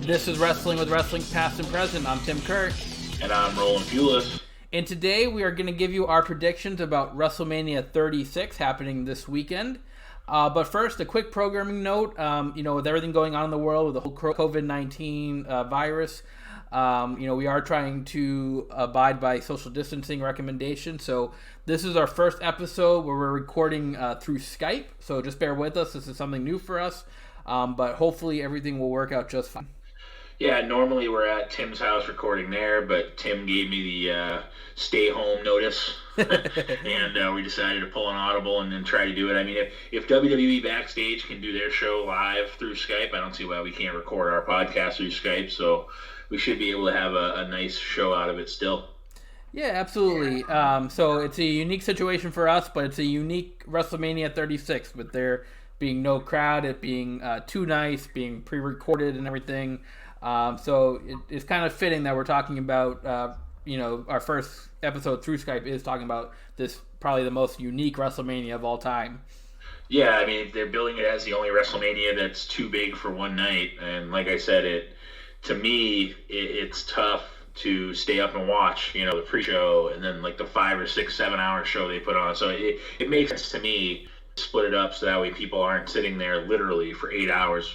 This is Wrestling with Wrestling Past and Present. I'm Tim Kurt. And I'm Roland Pulis. And today we are going to give you our predictions about WrestleMania 36 happening this weekend. But first, a quick programming note. With everything going on in the world with the whole COVID-19 virus, we are trying to abide by social distancing recommendations. So this is our first episode where we're recording through Skype. So just bear with us. This is something new for us. But hopefully everything will work out just fine. Yeah, normally we're at Tim's house recording there, but Tim gave me the stay-home notice, and we decided to pull an audible and then try to do it. I mean, if WWE Backstage can do their show live through Skype, I don't see why we can't record our podcast through Skype, so we should be able to have a nice show out of it still. Yeah, absolutely. So it's a unique situation for us, but it's a unique WrestleMania 36 with there being no crowd, it being too nice, being pre-recorded and everything. So it's kind of fitting that we're talking about, our first episode through Skype is talking about this, probably the most unique WrestleMania of all time. Yeah, I mean, they're billing it as the only WrestleMania that's too big for one night. And like I said, to me, it's tough to stay up and watch, the pre-show and then like the 5 or 6, 7 hour show they put on. So it makes sense to me split it up so that way people aren't sitting there literally for 8 hours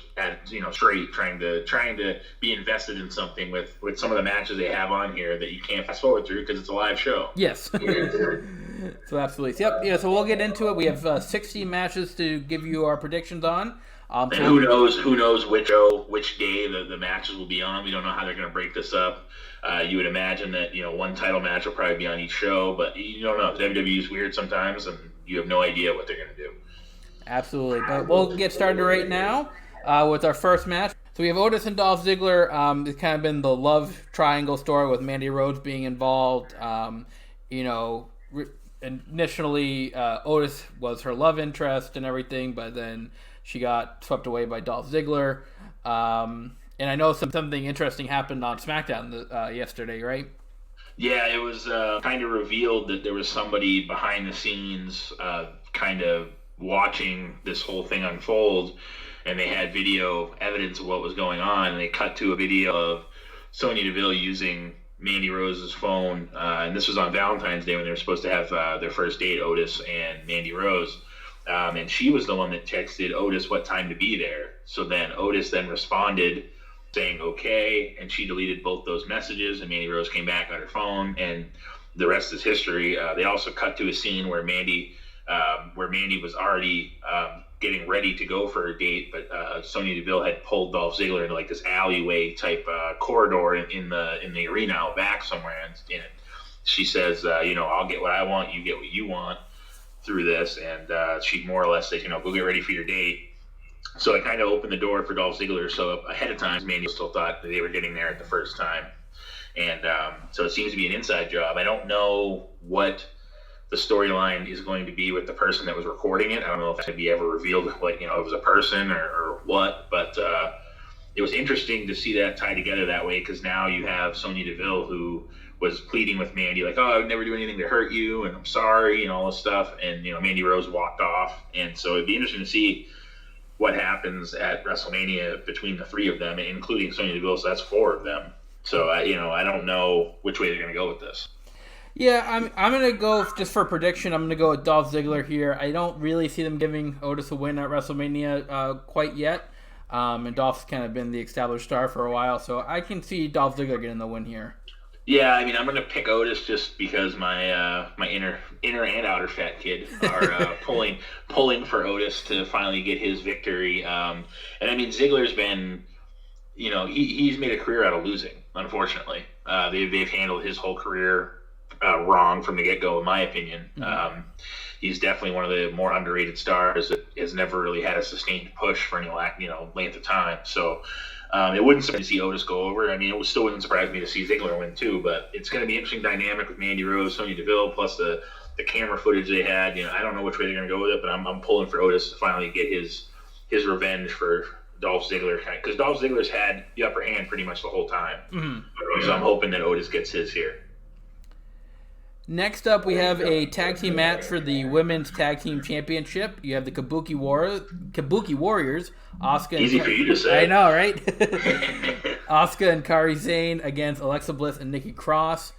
straight trying to be invested in something with some of the matches they have on here that you can't fast forward through because it's a live show. Yes. So absolutely. Yep. Yeah. So we'll get into it. We have 60 matches to give you our predictions on. And who knows which day the matches will be on. We don't know how they're going to break this up. You would imagine that one title match will probably be on each show, but you don't know. WWE is weird sometimes, and you have no idea what they're going to do. Absolutely. But we'll get started right now with our first match. So we have Otis and Dolph Ziggler. It's kind of been the love triangle story with Mandy Rose being involved. Initially, Otis was her love interest and everything, but then she got swept away by Dolph Ziggler. And I know something interesting happened on Smackdown yesterday, right? Yeah, it was kind of revealed that there was somebody behind the scenes kind of watching this whole thing unfold, and they had video evidence of what was going on, and they cut to a video of Sonya Deville using Mandy Rose's phone, and this was on Valentine's Day when they were supposed to have their first date, Otis and Mandy Rose, and she was the one that texted Otis what time to be there. So then Otis then responded saying okay, and she deleted both those messages, and Mandy Rose came back on her phone, and the rest is history. They also cut to a scene where Mandy was already getting ready to go for her date, but Sonya Deville had pulled Dolph Ziggler into like this alleyway type corridor in the arena out back somewhere, and she says, I'll get what I want, you get what you want through this, and she more or less says, go get ready for your date. So it kind of opened the door for Dolph Ziggler. So ahead of time, Mandy still thought that they were getting there at the first time. And so it seems to be an inside job. I don't know what the storyline is going to be with the person that was recording it. I don't know if it's going to be ever revealed, it was a person or what. But it was interesting to see that tied together that way, because now you have Sonya Deville, who was pleading with Mandy, like, I would never do anything to hurt you, and I'm sorry, and all this stuff. And, Mandy Rose walked off. And so it'd be interesting to see what happens at WrestleMania between the three of them, including Sonya Deville. So that's 4 of them. So I don't know which way they're going to go with this. Yeah, I'm going to go, just for a prediction, I'm going to go with Dolph Ziggler here. I don't really see them giving Otis a win at WrestleMania quite yet. And Dolph's kind of been the established star for a while, so I can see Dolph Ziggler getting the win here. Yeah, I mean, I'm going to pick Otis just because my inner and outer fat kid are pulling for Otis to finally get his victory. And I mean, Ziggler's been, he's made a career out of losing, unfortunately. They've handled his whole career wrong from the get-go, in my opinion. Mm-hmm. He's definitely one of the more underrated stars that has never really had a sustained push for any length of time. So it wouldn't surprise me to see Otis go over. I mean, it still wouldn't surprise me to see Ziggler win too, but it's going to be an interesting dynamic with Mandy Rose, Sonya Deville, plus the camera footage they had. I don't know which way they're going to go with it, but I'm pulling for Otis to finally get his revenge for Dolph Ziggler, because Dolph Ziggler's had the upper hand pretty much the whole time. Mm-hmm. So I'm hoping that Otis gets his here. Next up, we have a tag team match for the Women's Tag Team Championship. You have the Kabuki Warriors, Asuka. Easy for you to say. I know, right? Asuka and Kari Zane against Alexa Bliss and Nikki Cross.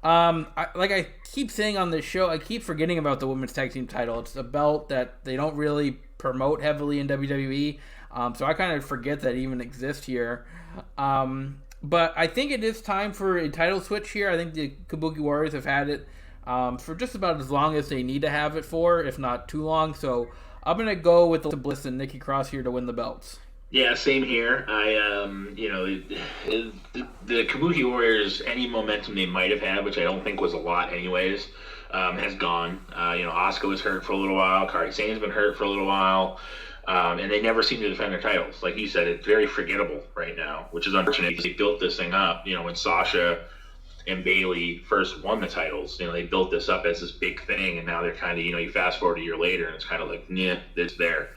I keep saying on this show, I keep forgetting about the women's tag team title. It's a belt that they don't really promote heavily in WWE, so I kind of forget that it even exists here. But I think it is time for a title switch here. I think the Kabuki Warriors have had it for just about as long as they need to have it for, if not too long. So I'm going to go with the Bliss and Nikki Cross here to win the belts. Yeah, same here. The Kabuki Warriors, any momentum they might have had, which I don't think was a lot anyways, has gone. Asuka was hurt for a little while. Kari Sane's been hurt for a little while. And they never seem to defend their titles. Like you said, it's very forgettable right now, which is unfortunate because they built this thing up. When Sasha and Bayley first won the titles, they built this up as this big thing, and now they're kind of, you fast forward a year later, and it's kind of like, it's there.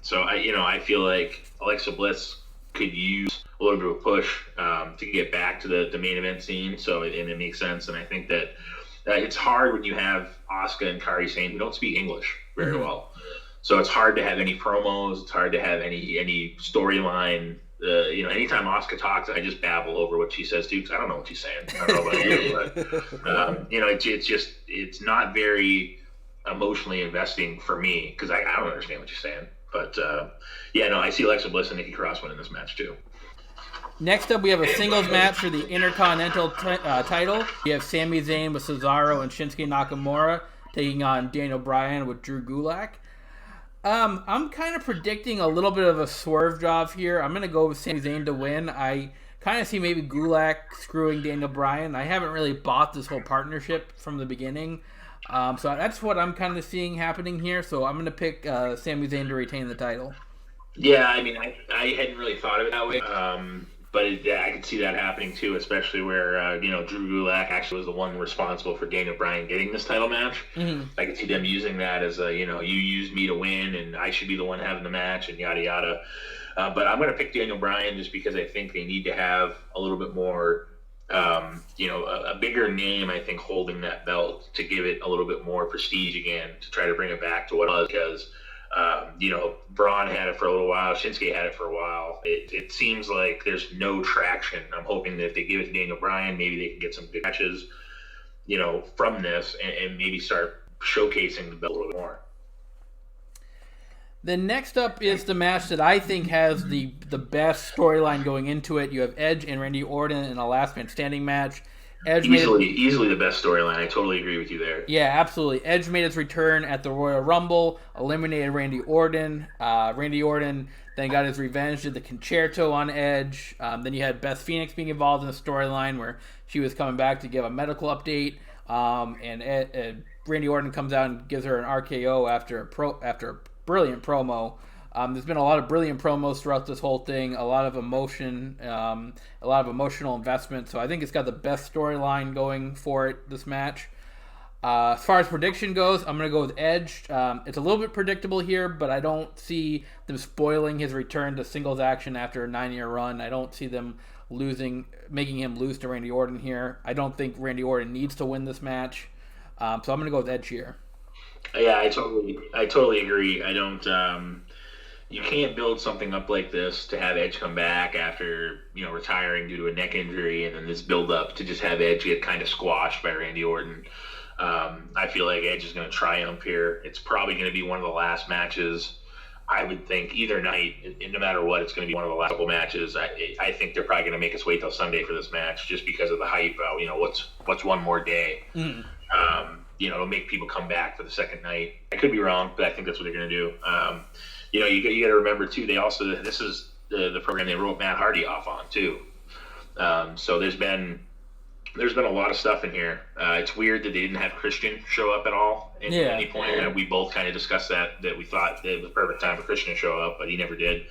So I feel like Alexa Bliss could use a little bit of a push to get back to the main event scene. So and it makes sense, and I think that it's hard when you have Asuka and Kari Sane who don't speak English very well. So it's hard to have any promos. It's hard to have any storyline. Anytime Asuka talks, I just babble over what she says too, because I don't know what she's saying. I don't know about you, but it's not very emotionally investing for me because I don't understand what she's saying. But I see Alexa Bliss and Nikki Cross winning this match too. Next up, we have a singles match for the Intercontinental title. We have Sami Zayn with Cesaro and Shinsuke Nakamura taking on Daniel Bryan with Drew Gulak. I'm kind of predicting a little bit of a swerve job here. I'm going to go with Sami Zayn to win. I kind of see maybe Gulak screwing Daniel Bryan. I haven't really bought this whole partnership from the beginning. So that's what I'm kind of seeing happening here. So I'm going to pick Sami Zayn to retain the title. Yeah, I mean, I hadn't really thought of it that way. But I could see that happening too, especially where, Drew Gulak actually was the one responsible for Daniel Bryan getting this title match. Mm-hmm. I could see them using that as you used me to win and I should be the one having the match and yada yada. But I'm going to pick Daniel Bryan just because I think they need to have a little bit more, a bigger name, I think, holding that belt to give it a little bit more prestige again, to try to bring it back to what it was, because Braun had it for a little while. Shinsuke had it for a while. It seems like there's no traction. I'm hoping that if they give it to Daniel Bryan, maybe they can get some good matches, from this and maybe start showcasing the belt a little bit more. Then next up is the match that I think has the best storyline going into it. You have Edge and Randy Orton in a last man standing match. Edge easily the best storyline. I totally agree with you there. Yeah, absolutely. Edge made his return at the Royal Rumble, eliminated Randy Orton. Randy Orton then got his revenge, did the concerto on Edge. Then you had Beth Phoenix being involved in the storyline where she was coming back to give a medical update. And Randy Orton comes out and gives her an RKO after a brilliant promo. There's been a lot of brilliant promos throughout this whole thing, a lot of emotion, a lot of emotional investment. So I think it's got the best storyline going for it, this match. As far as prediction goes, I'm going to go with Edge. It's a little bit predictable here, but I don't see them spoiling his return to singles action after a 9-year run. I don't see them making him lose to Randy Orton here. I don't think Randy Orton needs to win this match. So I'm going to go with Edge here. Yeah, I totally agree. I don't... You can't build something up like this to have Edge come back after, retiring due to a neck injury, and then this build up to just have Edge get kind of squashed by Randy Orton. I feel like Edge is going to triumph here. It's probably going to be one of the last matches, I would think, either night. No matter what, it's going to be one of the last couple matches. I think they're probably going to make us wait till Sunday for this match just because of the hype. What's one more day? Mm. It'll make people come back for the second night. I could be wrong, but I think that's what they're going to do. You got to remember too. This is the program they wrote Matt Hardy off on too. So there's been a lot of stuff in here. It's weird that they didn't have Christian show up at all at any point. We both kind of discussed that we thought it was the perfect time for Christian to show up, but he never did.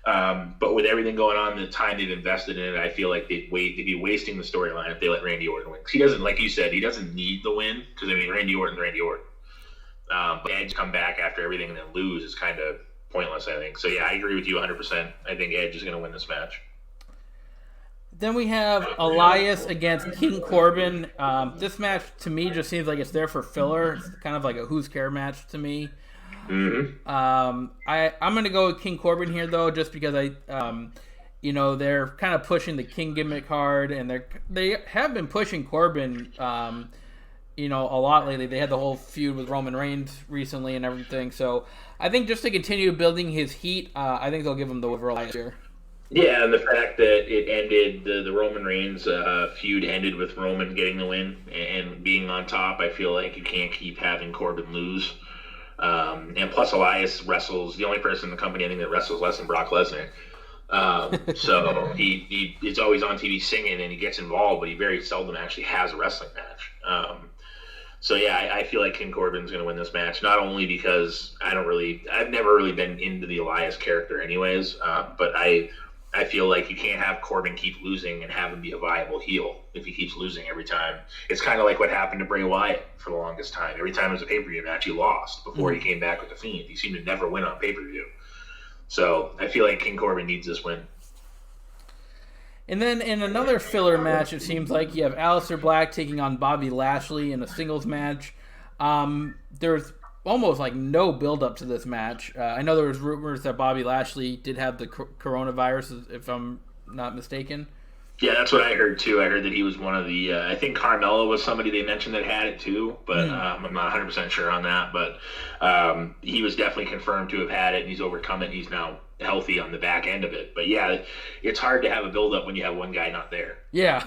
But with everything going on, the time they've invested in it, I feel like they'd be wasting the storyline if they let Randy Orton win. 'Cause he doesn't, like you said, he doesn't need the win. Because Randy Orton's Randy Orton. But Edge come back after everything and then lose is kind of pointless, I think. So yeah, I agree with you 100%. I think Edge is going to win this match. Then we have Elias against King Corbin. This match to me just seems like it's there for filler. It's kind of like a who's care match to me. Mm-hmm. I'm going to go with King Corbin here though, just because they're kind of pushing the King gimmick hard, and they have been pushing Corbin, a lot lately. They had the whole feud with Roman Reigns recently and everything. So I think just to continue building his heat, I think they'll give him the overall last year. Yeah, and the fact that it ended, the Roman Reigns feud ended with Roman getting the win and being on top, I feel like you can't keep having Corbin lose. And plus Elias wrestles, the only person in the company I think that wrestles less than Brock Lesnar. So he is always on TV singing and he gets involved, but he very seldom actually has a wrestling match. So yeah, I feel like King Corbin's going to win this match, not only because I've never really been into the Elias character anyways, but I feel like you can't have Corbin keep losing and have him be a viable heel if he keeps losing every time. It's kind of like what happened to Bray Wyatt for the longest time. Every time it was a pay-per-view match, he lost before he came back with the Fiend. He seemed to never win on pay-per-view. So I feel like King Corbin needs this win. And then in another filler match, it seems like you have Aleister Black taking on Bobby Lashley in a singles match. There's almost like no build-up to this match. I know there was rumors that Bobby Lashley did have the coronavirus, if I'm not mistaken. Yeah, that's what I heard too. I heard that he was one of the. I think Carmella was somebody they mentioned that had it too, but I'm not 100% sure on that. But he was definitely confirmed to have had it, and he's overcome it. And he's now healthy on the back end of it. But yeah, it's hard to have a build-up when you have one guy not there. Yeah.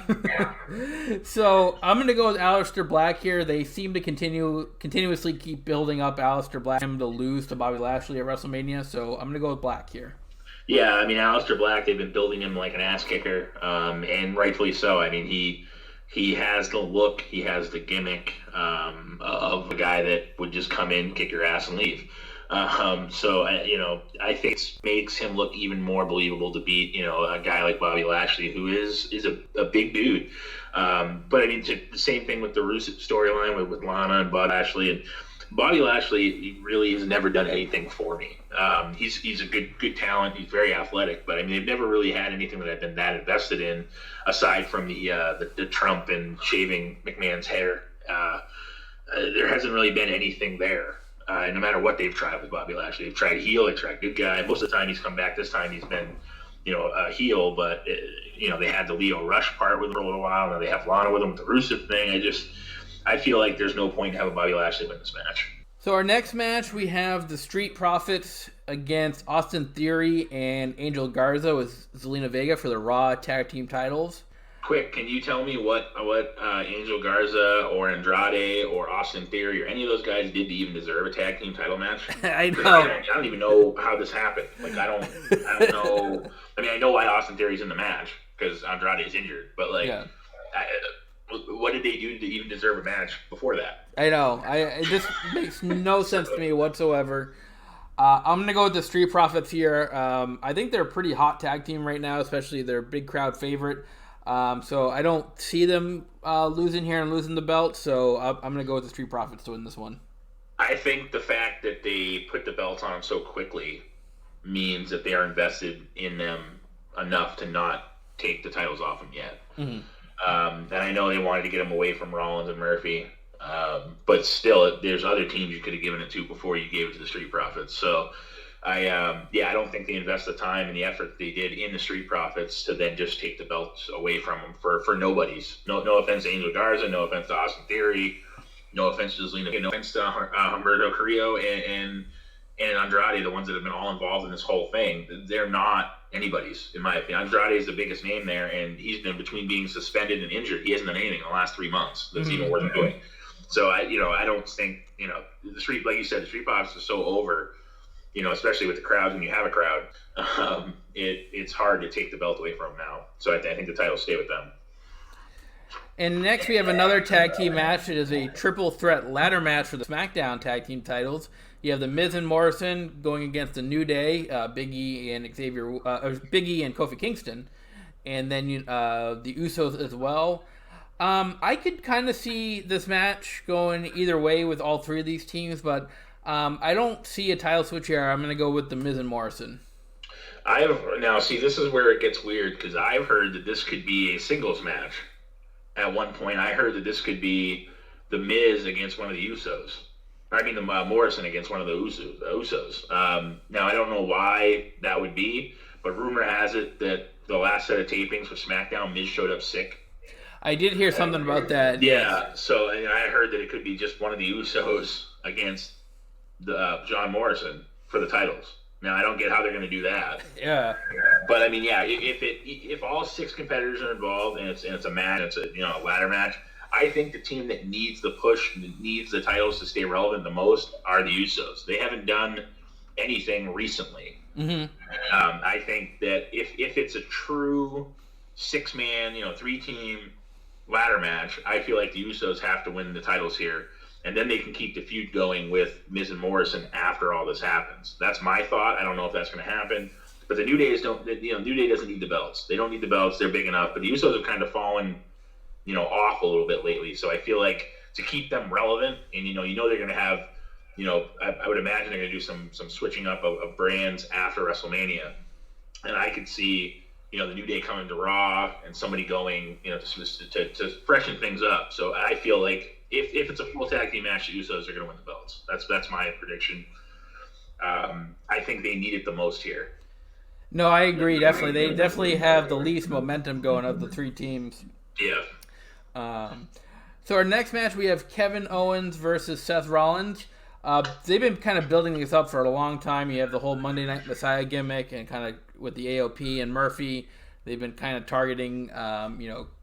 So I'm going to go with Aleister Black here. They seem to continuously keep building up Aleister Black him to lose to Bobby Lashley at WrestleMania. So I'm going to go with Black here. Yeah, I mean, Aleister Black, they've been building him like an ass kicker, and rightfully so. I mean, he has the look, he has the gimmick of a guy that would just come in, kick your ass, and leave. So I think it makes him look even more believable to beat, a guy like Bobby Lashley, who is a big dude. But I mean, the same thing with the Rusev storyline with Lana and Bobby Lashley. And Bobby Lashley, he really has never done anything for me. He's a good talent. He's very athletic, but I mean, they've never really had anything that I've been that invested in, aside from the Trump and shaving McMahon's hair. There hasn't really been anything there. No matter what they've tried with Bobby Lashley, they've tried heel, they've tried good guy. Most of the time he's come back. This time he's been, a heel, but they had the Leo Rush part with him for a little while. Now they have Lana with him with the Rusev thing. I feel like there's no point in having Bobby Lashley win this match. So our next match, we have the Street Profits against Austin Theory and Angel Garza with Zelina Vega for the Raw Tag Team titles. Quick, can you tell me what Angel Garza or Andrade or Austin Theory or any of those guys did to even deserve a tag team title match? I know. I don't even know how this happened. Like I don't know. I mean, I know why Austin Theory's in the match because Andrade is injured, but what did they do to even deserve a match before that? I know. It just makes no sense to me whatsoever. I'm going to go with the Street Profits here. I think they're a pretty hot tag team right now, especially their big crowd favorite. So I don't see them losing here and losing the belt, so I'm going to go with the Street Profits to win this one. I think the fact that they put the belts on them so quickly means that they are invested in them enough to not take the titles off them yet. Mm-hmm. And I know they wanted to get them away from Rollins and Murphy, but still, there's other teams you could have given it to before you gave it to the Street Profits. So I don't think they invest the time and the effort that they did in the Street Profits to then just take the belts away from them for nobodies. No offense to Angel Garza, no offense to Austin Theory, no offense to Zelina, no offense to Humberto Carrillo and Andrade, the ones that have been all involved in this whole thing. They're not anybody's, in my opinion. Andrade is the biggest name there, and he's been between being suspended and injured. He hasn't done anything in the last 3 months that's even worth doing. So I don't think the Street, like you said, the Street Profits is so over. Especially with the crowd, when you have a crowd, it's hard to take the belt away from them now. So I think the titles stay with them. And next we have another tag team match. It is a triple threat ladder match for the Smackdown tag team titles. You have the Miz and Morrison going against the New Day, Big E and Big E and Kofi Kingston, and then the Usos as well. I could kind of see this match going either way with all three of these teams, but I don't see a title switch here. I'm going to go with the Miz and Morrison. This is where it gets weird because I've heard that this could be a singles match. At one point, I heard that this could be the Miz against one of the Usos. The Morrison against one of the Usos. Now, I don't know why that would be, but rumor has it that the last set of tapings for SmackDown, Miz showed up sick. I did hear something about that. Yeah, so I heard that it could be just one of the Usos against the John Morrison for the titles. Now, I don't get how they're going to do that. Yeah. But I mean, yeah, if all 6 competitors are involved and it's a match, it's a ladder match, I think the team that needs the push, needs the titles to stay relevant the most are the Usos. They haven't done anything recently. Mm-hmm. I think that if it's a true 6-man, 3-team ladder match, I feel like the Usos have to win the titles here, and then they can keep the feud going with Miz and Morrison after all this happens. That's my thought. I don't know if that's going to happen, but the New Day New Day doesn't need the belts. They don't need the belts. They're big enough. But the Usos have kind of fallen, off a little bit lately. So I feel like to keep them relevant, and they're going to have, I would imagine they're going to do some switching up of brands after WrestleMania, and I could see, the New Day coming to Raw and somebody going, to freshen things up. So I feel like if it's a full tag team match, the Usos are going to win the belts. That's my prediction. I think they need it the most here. No, I agree. Definitely, they definitely have the least momentum going of the 3 teams. Yeah. So our next match, we have Kevin Owens versus Seth Rollins. They've been kind of building this up for a long time. You have the whole Monday Night Messiah gimmick, and kind of with the AOP and Murphy, they've been kind of targeting,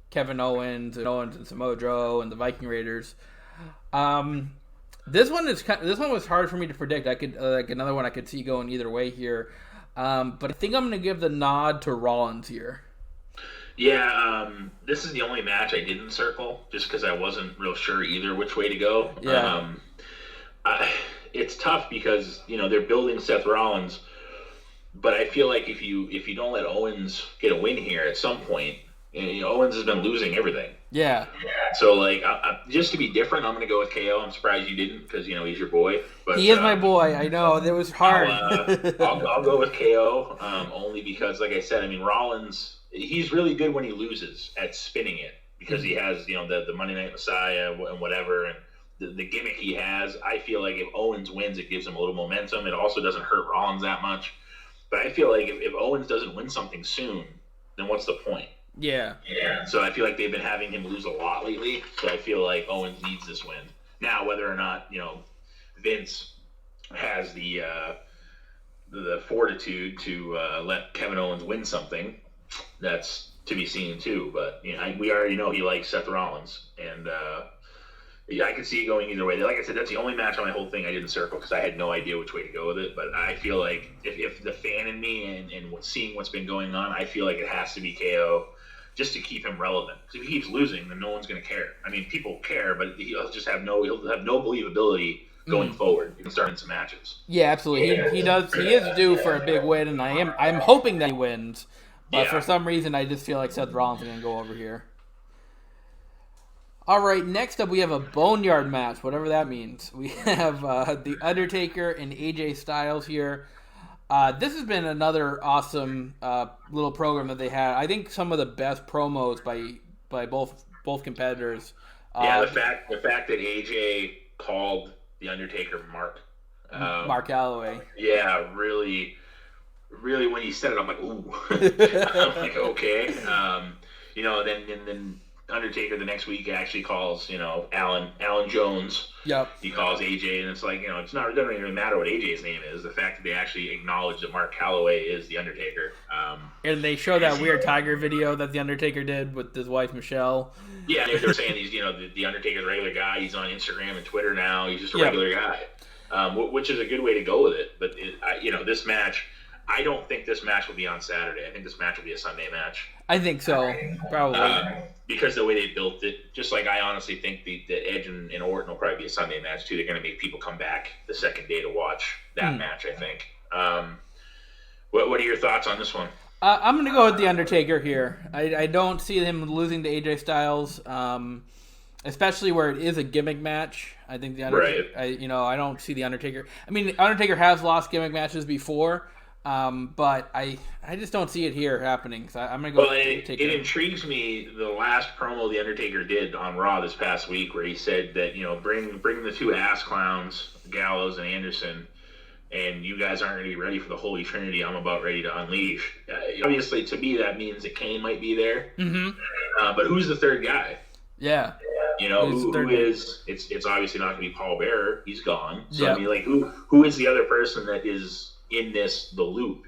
Kevin Owens and Samoa Joe and the Viking Raiders. This one was hard for me to predict. I could another one I could see going either way here, but I think I'm going to give the nod to Rollins here. Yeah, this is the only match I didn't circle, just because I wasn't real sure either which way to go. Yeah. It's tough because they're building Seth Rollins, but I feel like if you don't let Owens get a win here at some point, Owens has been losing everything. Yeah. So just to be different, I'm going to go with KO. I'm surprised you didn't, because he's your boy. But he is my boy. I know it was hard. I'll go with KO only because, like I said, Rollins, he's really good when he loses at spinning it, because he has the Monday Night Messiah and whatever, and the gimmick he has. I feel like if Owens wins, it gives him a little momentum. It also doesn't hurt Rollins that much. But I feel like if Owens doesn't win something soon, then what's the point? Yeah. So I feel like they've been having him lose a lot lately. So I feel like Owens needs this win. Now, whether or not, Vince has the fortitude to let Kevin Owens win something, that's to be seen too. But we already know he likes Seth Rollins, and I could see it going either way. Like I said, that's the only match on my whole thing I didn't circle because I had no idea which way to go with it. But I feel like if the fan in me and seeing what's been going on, I feel like it has to be KO just to keep him relevant. Because if he keeps losing, then no one's going to care. People care, but he'll have no believability going forward. He can start in some matches. Yeah, absolutely. He does. He is due for a big win, and I'm hoping that he wins. But for some reason, I just feel like Seth Rollins is going to go over here. All right, next up we have a Boneyard match, whatever that means. We have The Undertaker and AJ Styles here. This has been another awesome little program that they had. I think some of the best promos by both competitors. The fact that AJ called The Undertaker Mark Calloway. Yeah, really, when he said it, I'm like, ooh. I'm like, okay. Then Undertaker the next week actually calls, Alan Jones. Yep. He calls AJ, and it's like, it doesn't even matter what AJ's name is. The fact that they actually acknowledge that Mark Calloway is the Undertaker. And they show that weird Tiger video that the Undertaker did with his wife Michelle. Yeah, they're saying he's, the Undertaker's a regular guy. He's on Instagram and Twitter now. He's just a regular guy, which is a good way to go with it. But this match, I don't think this match will be on Saturday. I think this match will be a Sunday match. I think so, probably. Because the way they built it, just like I honestly think the Edge and Orton will probably be a Sunday match too. They're going to make people come back the second day to watch that match, I think. What are your thoughts on this one? I'm going to go with The Undertaker here. I don't see him losing to AJ Styles, especially where it is a gimmick match. I think The Undertaker, right. I don't see The Undertaker. The Undertaker has lost gimmick matches before, but I just don't see it here happening. So I'm going to go with The Undertaker. It intrigues me, the last promo The Undertaker did on Raw this past week, where he said that, bring the two ass clowns, Gallows and Anderson, and you guys aren't going to be ready for the Holy Trinity I'm about ready to unleash. Obviously, to me, that means that Kane might be there. But who's the third guy? Yeah. You know, who is? It's obviously not going to be Paul Bearer. He's gone. So I mean, like, who is the other person that is in the loop?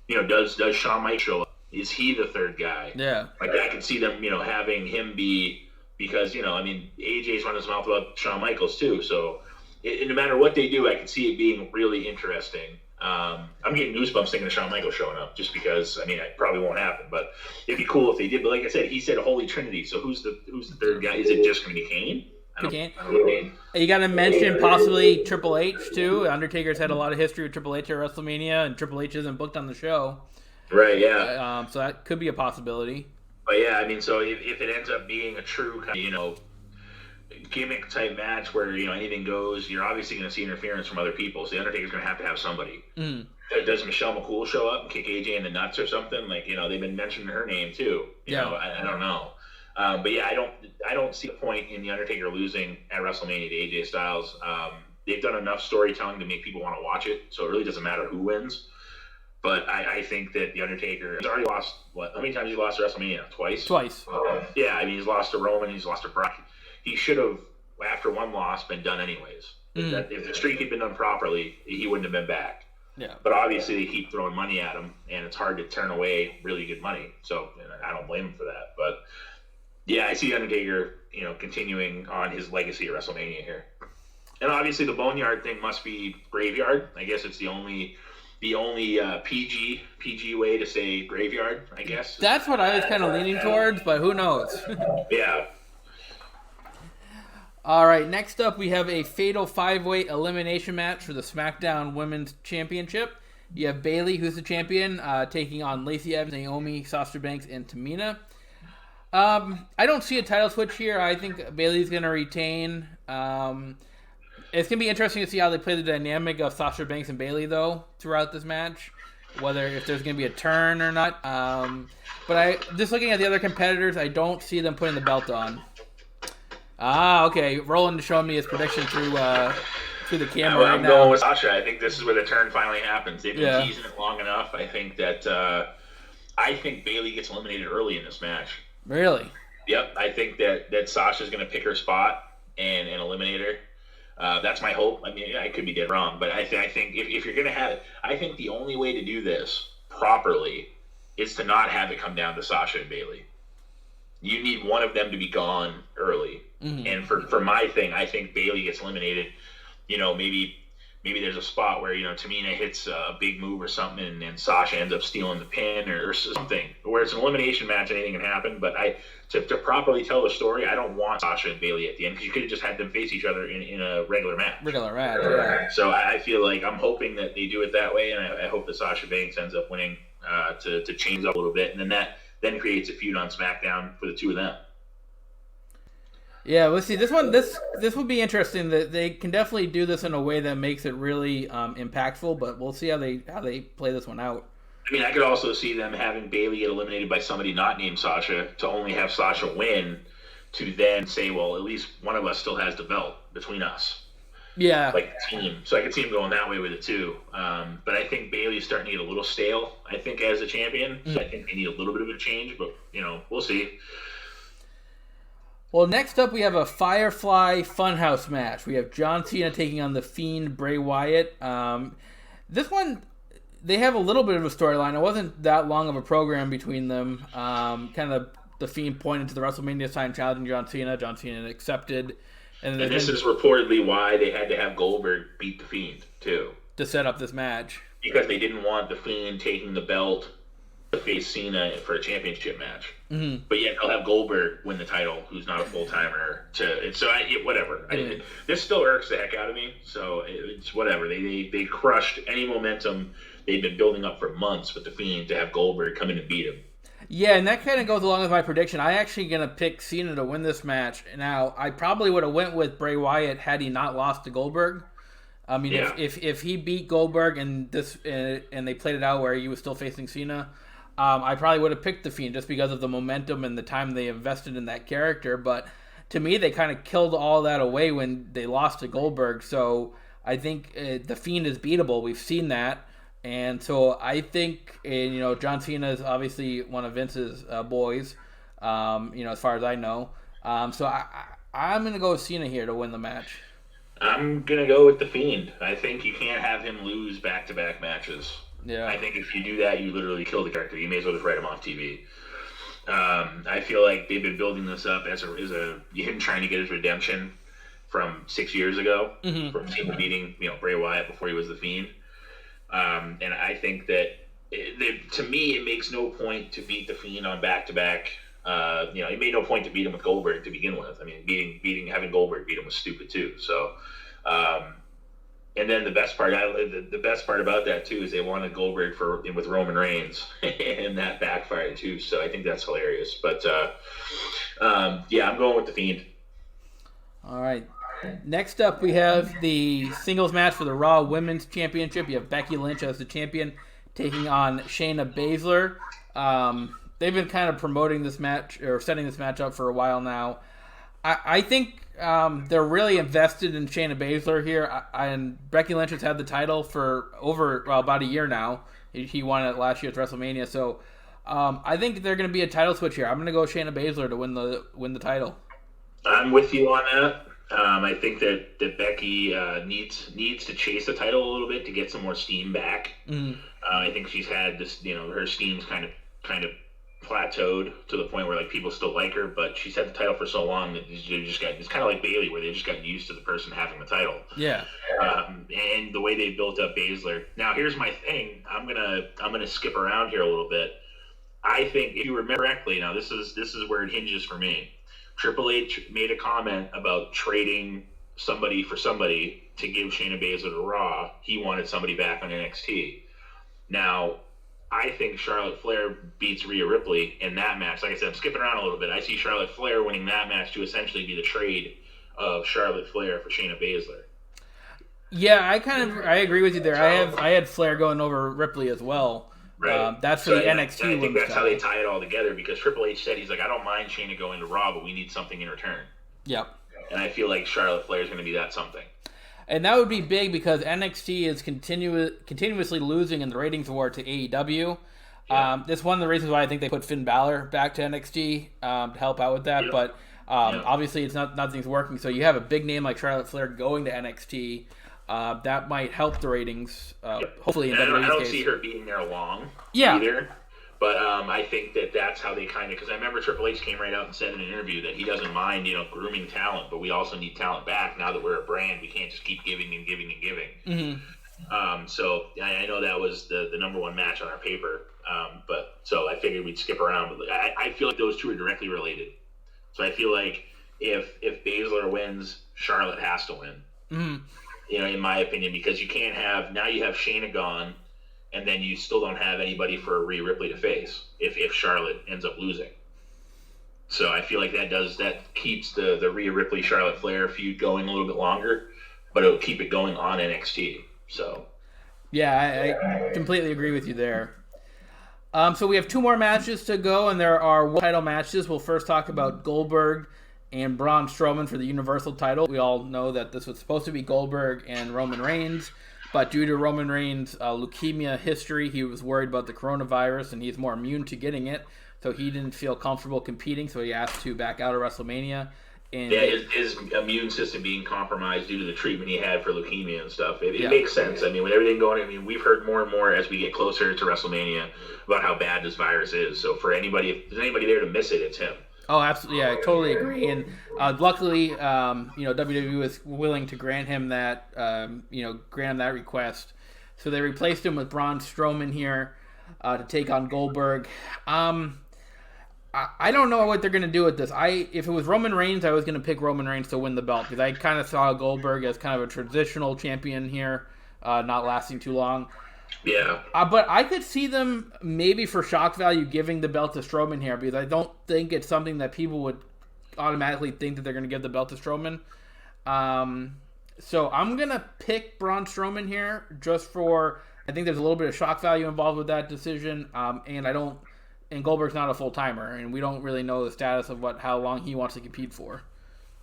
You know, does Shawn Michaels show up? Is he the third guy? Yeah. Like, I could see them, having him be, because, I mean, AJ's running his mouth about Shawn Michaels too. So no matter what they do, I can see it being really interesting. I'm getting goosebumps thinking of Shawn Michaels showing up, just because, I mean, it probably won't happen, but it'd be cool if they did. But like I said, he said a Holy Trinity. So who's the third guy? Is it just going to be Kane? You got to mention possibly Triple H too. Undertaker's had a lot of history with Triple H at WrestleMania, and Triple H isn't booked on the show. Right. Yeah. So that could be a possibility. But yeah, I mean, so if it ends up being a true kind of, gimmick type match where anything goes, you're obviously going to see interference from other people. So the Undertaker's going to have somebody. Does Michelle McCool show up and kick AJ in the nuts or something? Like, they've been mentioning her name too. You know, I don't know. But yeah, I don't see a point in the Undertaker losing at WrestleMania to AJ Styles. They've done enough storytelling to make people want to watch it, so it really doesn't matter who wins. But I think that the Undertaker has already lost. How many times has he lost at WrestleMania? Twice. Yeah, I mean, he's lost to Roman. He's lost to Brock. He should have, after one loss, been done anyways. If the streak had been done properly, he wouldn't have been back. Yeah. But obviously, they keep throwing money at him, and it's hard to turn away really good money. So I don't blame him for that. But yeah, I see Undertaker, continuing on his legacy at WrestleMania here. And obviously, the Boneyard thing must be Graveyard. I guess it's the only PG way to say Graveyard, I guess. That's what I was kind of leaning towards, but who knows? Yeah. All right, next up we have a fatal 5-way elimination match for the SmackDown Women's Championship. You have Bayley, who's the champion, taking on Lacey Evans, Naomi, Sasha Banks, and Tamina. I don't see a title switch here. I think Bayley's going to retain. It's going to be interesting to see how they play the dynamic of Sasha Banks and Bayley, though, throughout this match, whether if there's going to be a turn or not. But just looking at the other competitors, I don't see them putting the belt on. Okay. Roland showing me his prediction through the camera right now. I'm going with Sasha. I think this is where the turn finally happens. They've been teasing it long enough. I think that Bayley gets eliminated early in this match. Really? Yep. I think that Sasha's going to pick her spot and eliminate her. That's my hope. I mean, I could be dead wrong, but I think if you're going to have it, I think the only way to do this properly is to not have it come down to Sasha and Bayley. You need one of them to be gone early. And for my thing, I think Bayley gets eliminated. Maybe there's a spot where, Tamina hits a big move or something and Sasha ends up stealing the pin or something. Where it's an elimination match, anything can happen. But to properly tell the story, I don't want Sasha and Bayley at the end, because you could have just had them face each other in a regular match. Yeah. So I feel like I'm hoping that they do it that way, and I hope that Sasha Banks ends up winning to change up a little bit. And then that creates a feud on SmackDown for the two of them. Yeah, let's see. This will be interesting. That they can definitely do this in a way that makes it really impactful. But we'll see how they play this one out. I mean, I could also see them having Bayley get eliminated by somebody not named Sasha to only have Sasha win, to then say, well, at least one of us still has the belt between us. Yeah. Like the team. So I could see him going that way with it too. But I think Bayley's starting to get a little stale, I think, as a champion. So I think they need a little bit of a change, but, we'll see. Well, next up we have a Firefly Funhouse match. We have John Cena taking on the Fiend, Bray Wyatt. This one, they have a little bit of a storyline. It wasn't that long of a program between them. Kind of the Fiend pointed to the WrestleMania sign challenging John Cena. John Cena accepted. And this is reportedly why they had to have Goldberg beat the Fiend, too. To set up this match. Because they didn't want the Fiend taking the belt to face Cena for a championship match. But yet they'll have Goldberg win the title, who's not a full-timer. Whatever. This still irks the heck out of me, so it's whatever. They crushed any momentum they've been building up for months with the Fiend to have Goldberg come in and beat him. Yeah, and that kind of goes along with my prediction. I actually going to pick Cena to win this match. Now, I probably would have went with Bray Wyatt had he not lost to Goldberg. I mean, if he beat Goldberg and they played it out where he was still facing Cena, I probably would have picked the Fiend just because of the momentum and the time they invested in that character. But to me, they kind of killed all that away when they lost to Goldberg. So I think the Fiend is beatable. We've seen that. And so I think, John Cena is obviously one of Vince's boys, as far as I know. So I'm going to go with Cena here to win the match. I'm going to go with the Fiend. I think you can't have him lose back-to-back matches. Yeah. I think if you do that, you literally kill the character. You may as well just write him off TV. I feel like they've been building this up as him trying to get his redemption from 6 years ago, from Cena beating Bray Wyatt before he was the Fiend. And I think that to me, it makes no point to beat the Fiend on back-to-back. It made no point to beat him with Goldberg to begin with. I mean, having Goldberg beat him was stupid too. So, and then the best part about that too is they wanted Goldberg with Roman Reigns, and that backfired too. So I think that's hilarious. But I'm going with the Fiend. All right. Next up, we have the singles match for the Raw Women's Championship. You have Becky Lynch as the champion taking on Shayna Baszler. They've been kind of promoting this match or setting this match up for a while now. I think they're really invested in Shayna Baszler here. And Becky Lynch has had the title for about a year now. He won it last year at WrestleMania. So I think they're going to be a title switch here. I'm going to go Shayna Baszler to win the title. I'm with you on that. I think that Becky needs to chase the title a little bit to get some more steam back. I think she's had this, her steam's kind of plateaued to the point where like people still like her, but she's had the title for so long that it's kind of like Bayley, where they just gotten used to the person having the title. Yeah. And the way they built up Baszler. Now here's my thing. I'm gonna skip around here a little bit. I think if you remember correctly, now this is where it hinges for me. Triple H made a comment about trading somebody for somebody to give Shayna Baszler to Raw. He wanted somebody back on NXT. Now, I think Charlotte Flair beats Rhea Ripley in that match. Like I said, I'm skipping around a little bit. I see Charlotte Flair winning that match to essentially be the trade of Charlotte Flair for Shayna Baszler. Yeah, I agree with you there. I had Flair going over Ripley as well. Right. That's for the NXT. I think that's how they tie it all together, because Triple H said, he's like, I don't mind Shayna going to Raw, but we need something in return. Yep. And I feel like Charlotte Flair is going to be that something. And that would be big because NXT is continuously losing in the ratings war to AEW. Yeah. That's one of the reasons why I think they put Finn Balor back to NXT to help out with that. Yep. But obviously, it's nothing's working. So you have a big name like Charlotte Flair going to NXT. That might help the ratings. Hopefully, in WWE's case. I don't see her being there long either. But I think that's how they kind of, because I remember Triple H came right out and said in an interview that he doesn't mind, grooming talent, but we also need talent back. Now that we're a brand, we can't just keep giving and giving and giving. Mm-hmm. So I know that was the number one match on our paper. So I figured we'd skip around. But I feel like those two are directly related. So I feel like if Baszler wins, Charlotte has to win. Mm-hmm. In my opinion, because you can't have, now you have Shayna gone, and then you still don't have anybody for Rhea Ripley to face if Charlotte ends up losing. So I feel like that keeps the Rhea Ripley Charlotte Flair feud going a little bit longer, but it'll keep it going on NXT. So yeah, I completely agree with you there. So we have two more matches to go, and there are world title matches. We'll first talk about Goldberg and Braun Strowman for the Universal title. We all know that this was supposed to be Goldberg and Roman Reigns, but due to Roman Reigns' leukemia history, he was worried about the coronavirus, and he's more immune to getting it, so he didn't feel comfortable competing, so he asked to back out of WrestleMania. And his immune system being compromised due to the treatment he had for leukemia and stuff. It makes sense. I mean, with everything going, we've heard more and more as we get closer to WrestleMania about how bad this virus is. So for anybody, if there's anybody there to miss it, it's him. Oh, absolutely. Yeah, I totally agree. And luckily, WWE was willing to grant him that, request. So they replaced him with Braun Strowman here to take on Goldberg. I don't know what they're going to do with this. If it was Roman Reigns, I was going to pick Roman Reigns to win the belt because I kind of saw Goldberg as kind of a traditional champion here, not lasting too long. Yeah. But I could see them maybe for shock value giving the belt to Strowman here because I don't think it's something that people would automatically think that they're going to give the belt to Strowman. So I'm going to pick Braun Strowman here just for, I think there's a little bit of shock value involved with that decision. And Goldberg's not a full-timer, and we don't really know the status of how long he wants to compete for.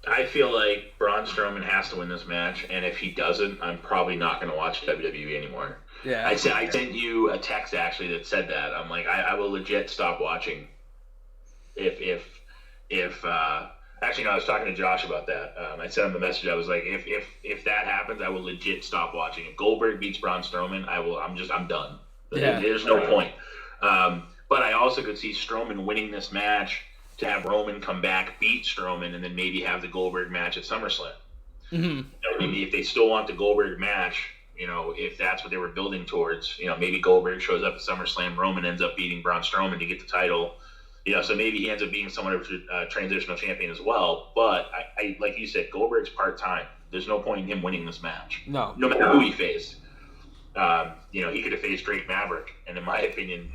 I feel like Braun Strowman has to win this match, and if he doesn't, I'm probably not going to watch WWE anymore. Yeah. I sent you a text actually that said that. I'm like, I will legit stop watching. Actually, no, I was talking to Josh about that. I sent him a message. I was like, if that happens, I will legit stop watching. If Goldberg beats Braun Strowman, I'm done. Yeah. There's no point. But I also could see Strowman winning this match to have Roman come back, beat Strowman, and then maybe have the Goldberg match at SummerSlam. Mm-hmm. Maybe if they still want the Goldberg match, if that's what they were building towards, maybe Goldberg shows up at SummerSlam, Roman ends up beating Braun Strowman to get the title. So maybe he ends up being somewhat of a transitional champion as well. But I like you said, Goldberg's part-time. There's no point in him winning this match. No matter who he faced. He could have faced Drake Maverick, and in my opinion,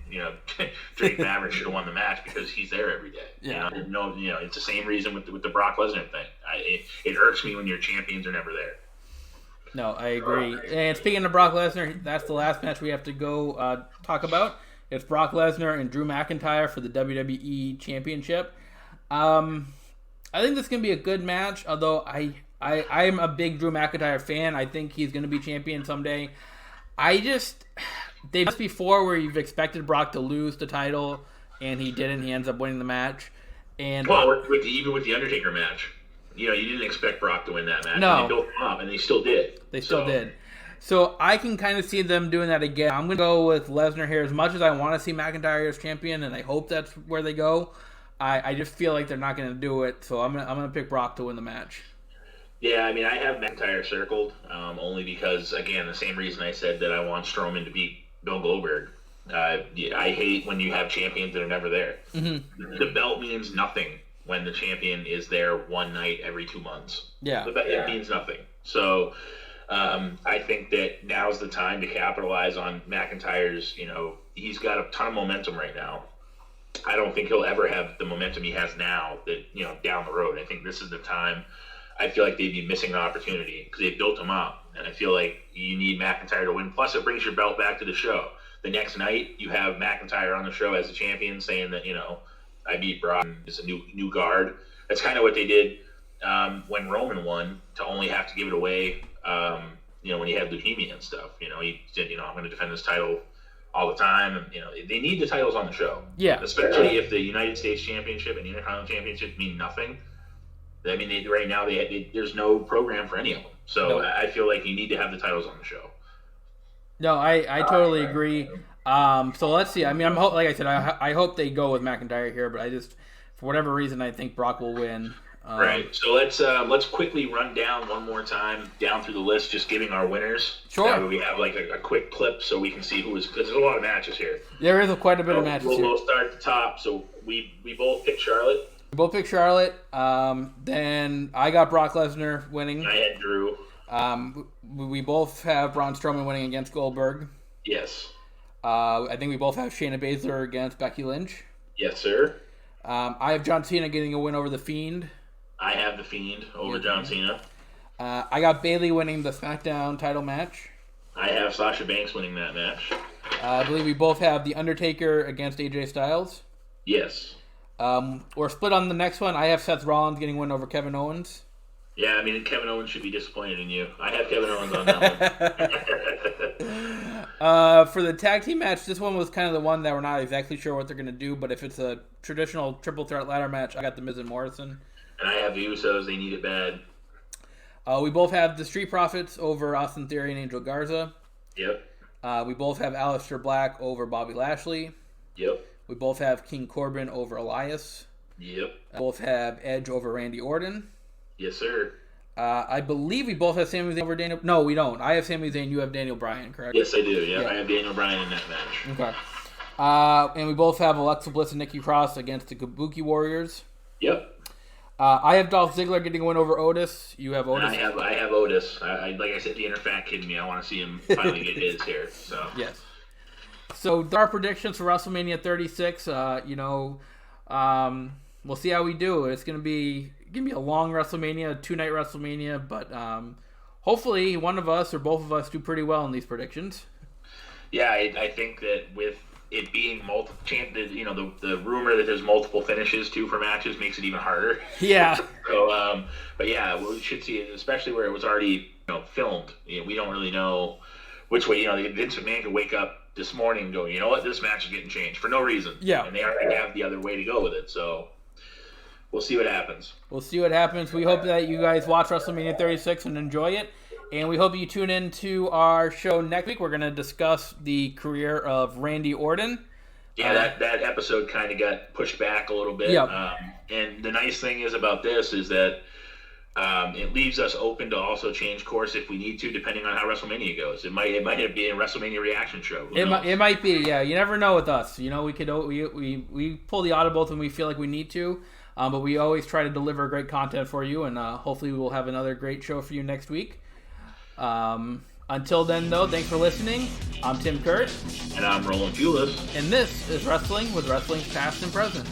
Drake Maverick should have won the match because he's there every day. Yeah. It's the same reason with the Brock Lesnar thing. It irks me when your champions are never there. No, I agree. And speaking of Brock Lesnar, that's the last match we have to go talk about. It's Brock Lesnar and Drew McIntyre for the WWE Championship. I think this can be a good match, although I'm a big Drew McIntyre fan. I think he's going to be champion someday. They've before where you've expected Brock to lose the title, and he didn't. He ends up winning the match. And even with the Undertaker match, you didn't expect Brock to win that match. No. And they built him up, and they still did. They still did. So I can kind of see them doing that again. I'm going to go with Lesnar here. As much as I want to see McIntyre as champion, and I hope that's where they go, I just feel like they're not going to do it. So I'm going to pick Brock to win the match. Yeah, I mean, I have McIntyre circled only because, again, the same reason I said that I want Strowman to beat Bill Goldberg. I hate when you have champions that are never there. Mm-hmm. The belt means nothing when the champion is there one night every 2 months. Yeah. It means nothing. So I think that now's the time to capitalize on McIntyre's, he's got a ton of momentum right now. I don't think he'll ever have the momentum he has now that, down the road. I think this is the time. I feel like they'd be missing an opportunity because they built him up. And I feel like you need McIntyre to win. Plus, it brings your belt back to the show. The next night, you have McIntyre on the show as a champion saying that, I beat Brock. It's a new guard. That's kind of what they did when Roman won, to only have to give it away, when he had leukemia and stuff. He said, I'm going to defend this title all the time. And, they need the titles on the show. Yeah. Especially if the United States Championship and the Intercontinental Championship mean nothing. I mean, right now there's no program for any of them. So no. I feel like you need to have the titles on the show. No, I totally agree. So let's see. I mean, like I said, I hope they go with McIntyre here, but I just, for whatever reason, I think Brock will win. Right. So let's quickly run down one more time down through the list, just giving our winners. Sure. That way we have like a quick clip so we can see who is, because there's a lot of matches here. There is quite a bit of matches here. We'll start at the top. So we both picked Charlotte. We both picked Charlotte. Then I got Brock Lesnar winning. I had Drew. We both have Braun Strowman winning against Goldberg. Yes. I think we both have Shayna Baszler against Becky Lynch. Yes, sir. I have John Cena getting a win over The Fiend. I have The Fiend over John Cena. I got Bayley winning the Smackdown title match. I have Sasha Banks winning that match. I believe we both have The Undertaker against AJ Styles. Yes. We're split on the next one. I have Seth Rollins getting a win over Kevin Owens. Yeah, I mean, Kevin Owens should be disappointed in you. I have Kevin Owens on that one. For the tag team match, this one was kind of the one that we're not exactly sure what they're going to do, but if it's a traditional triple threat ladder match, I got The Miz and Morrison. And I have the Usos. They need it bad. We both have the Street Profits over Austin Theory and Angel Garza. Yep. We both have Aleister Black over Bobby Lashley. Yep. We both have King Corbin over Elias. Yep. Both have Edge over Randy Orton. Yes, sir. I believe we both have Sami Zayn over Daniel. No, we don't. I have Sami Zayn. You have Daniel Bryan, correct? Yes, I do. Yeah, I have Daniel Bryan in that match. Okay. And we both have Alexa Bliss and Nikki Cross against the Kabuki Warriors. Yep. I have Dolph Ziggler getting a win over Otis. You have Otis. And I have Otis. Like I said, the inner fat kid in me. I want to see him finally get his here. So yes. So our predictions for WrestleMania 36. We'll see how we do. It's gonna be a long WrestleMania, a 2-night WrestleMania, but hopefully one of us or both of us do pretty well in these predictions. Yeah, I think that with it being multiple, the rumor that there's multiple finishes too for matches makes it even harder. Yeah. So, but yeah, we should see it, especially where it was already filmed. We don't really know which way. Vince McMahon could wake up this morning and go, you know what, this match is getting changed for no reason. Yeah. And they already have the other way to go with it. So we'll see what happens. We hope that you guys watch WrestleMania 36 and enjoy it. And we hope you tune in to our show next week. We're going to discuss the career of Randy Orton. Yeah, that episode kind of got pushed back a little bit. Yep. And the nice thing is about this is that it leaves us open to also change course if we need to, depending on how WrestleMania goes. It might be a WrestleMania reaction show. It might be, yeah. You never know with us. We pull the audibles when we feel like we need to, but we always try to deliver great content for you, and hopefully we will have another great show for you next week. Until then, though, thanks for listening. I'm Tim Kurt. And I'm Roland Pulis. And this is Wrestling with Wrestling's Past and Present.